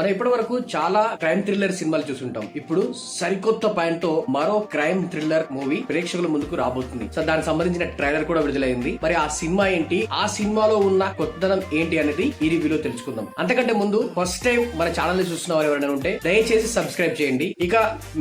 మనం ఇప్పటి వరకు చాలా క్రైమ్ థ్రిల్లర్ సినిమాలు చూసుంటాం. ఇప్పుడు సరికొత్త పాయింట్ తో మరో క్రైమ్ థ్రిల్లర్ మూవీ ప్రేక్షకుల ముందుకు రాబోతుంది. సో దానికి సంబంధించిన ట్రైలర్ కూడా విడుదలైంది. మరి ఆ సినిమా ఏంటి, ఆ సినిమాలో ఉన్న కొత్తదనం ఏంటి అనేది ఈ రివ్యూలో తెలుసుకుందాం. అంతకంటే ముందు ఫస్ట్ టైం మన ఛానల్ ని చూస్తున్న వారు ఎవరైనా ఉంటే దయచేసి సబ్స్క్రైబ్ చేయండి. ఇక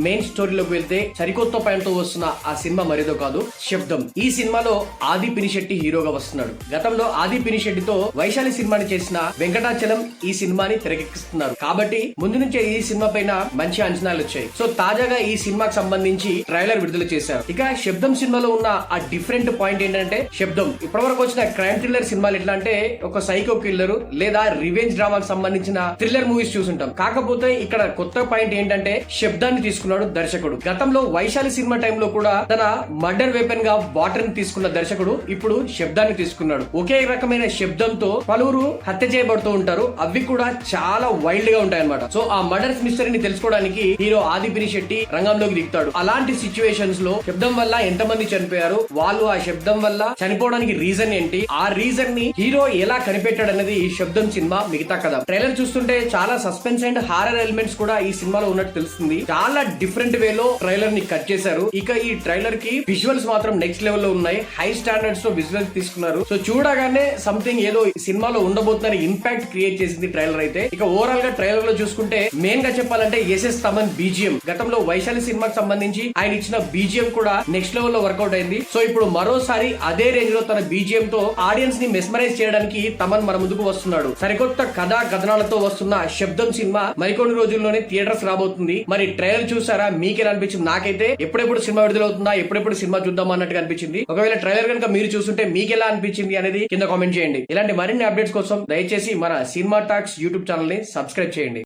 మెయిన్ స్టోరీలోకి వెళ్తే సరికొత్త పాయింట్ తో వస్తున్న ఆ సినిమా మరేదో కాదు, శబ్దం. ఈ సినిమాలో ఆది పినిశెట్టి హీరోగా వస్తున్నాడు. గతంలో ఆది పినిశెట్టితో వైశాలి సినిమాని చేసిన వెంకటాచలం ఈ సినిమాని తెరకెక్కిస్తున్నారు. కాబట్టి ముందు నుంచే ఈ సినిమా పైన మంచి అంచనాలు వచ్చాయి. సో తాజాగా ఈ సినిమాకి సంబంధించి ట్రైలర్ విడుదల చేశారు. ఇక శబ్దం సినిమాలో ఉన్న ఆ డిఫరెంట్ పాయింట్ ఏంటంటే, శబ్దం ఇప్పటివరకు వచ్చిన క్రైమ్ థ్రిల్లర్ సినిమాలు ఎట్లా అంటే ఒక సైకో కిల్లర్ లేదా రివెంజ్ డ్రామాకి సంబంధించిన థ్రిల్లర్ మూవీస్ చూసుంటాం. కాకపోతే ఇక్కడ కొత్త పాయింట్ ఏంటంటే శబ్దాన్ని తీసుకున్నాడు దర్శకుడు. గతంలో వైశాలి సినిమా టైంలో కూడా తన మర్డర్ వెపన్ గా వాటర్ ని తీసుకున్న దర్శకుడు ఇప్పుడు శబ్దాన్ని తీసుకున్నాడు. ఒకే రకమైన శబ్దంతో పలువురు హత్య చేయబడుతూ ఉంటారు. అవి కూడా చాలా వైల్డ్ గా ఉంటాయి అన్నమాట. సో ఆ మర్డర్స్ మిస్టరీని తెలుసుకోవడానికి హీరో ఆది పినిశెట్టి రంగంలోకి దిగుతాడు. అలాంటి సిచ్యువేషన్స్ లో శబ్దం వల్ల ఎంతమంది చనిపోయారు, వాళ్ళు ఆ శబ్దం వల్ల చనిపోవడానికి రీజన్ ఏంటి, ఆ రీజన్ ని హీరో ఎలా కనిపెట్టాడు అనేది ఈ శబ్దం సినిమా మిగతా కథ. ట్రైలర్ చూస్తుంటే చాలా సస్పెన్స్ అండ్ హారర్ ఎలిమెంట్స్ కూడా ఈ సినిమాలో ఉన్నట్టు తెలుస్తుంది. చాలా డిఫరెంట్ వేలో ట్రైలర్ ని కట్ చేశారు. ఇక ఈ ట్రైలర్ కి విజువల్స్ మాత్రం నెక్స్ట్ లెవెల్ లో ఉన్నాయి. హై స్టాండర్డ్స్ తో విజువల్స్ తీసుకున్నారు. సో చూడగానే సంథింగ్ ఏదో ఈ సినిమాలో ఉండబోతుందని ఇంపాక్ట్ క్రియేట్ చేసింది ట్రైలర్ అయితే. ఇక ఓవరాల్ గా ట్రైలర్ లో చూసుకుంటే మెయిన్ గా చెప్పాలంటే ఎస్ఎస్ తమన్ బీజిఎం, గతంలో వైశాలి సినిమాకి సంబంధించి ఆయన ఇచ్చిన బీజిఎం కూడా నెక్స్ట్ లెవెల్ లో వర్కౌట్ అయింది. సో ఇప్పుడు మరోసారి అదే రేంజ్ లో తన బీజిఎం తో ఆడియన్స్ ని మెస్మరైజ్ చేయడానికి తమన్ మన ముందుకు వస్తున్నాడు. సరికొత్త కథా కథనాలతో వస్తున్న శబ్దం సినిమా మరికొన్ని రోజుల్లోనే థియేటర్స్ రాబోతుంది. మరి ట్రైలర్ చూసారా, మీకేలా అనిపించింది? నాకైతే ఎప్పుడెప్పుడు సినిమా విడుదలవుతుందా, ఎప్పుడెప్పుడు సినిమా చూద్దాం అన్నట్టుగా అనిపించింది. ఒకవేళ ట్రైలర్ కనుక మీరు చూస్తుంటే మీకు ఎలా అనిపించింది అనేది కింద కామెంట్ చేయండి. ఇలాంటి మరిన్ని అప్డేట్స్ కోసం దయచేసి మన సినిమా టాక్స్ యూట్యూబ్ ఛానల్ ని సబ్స్క్రైబ్ చేయండి.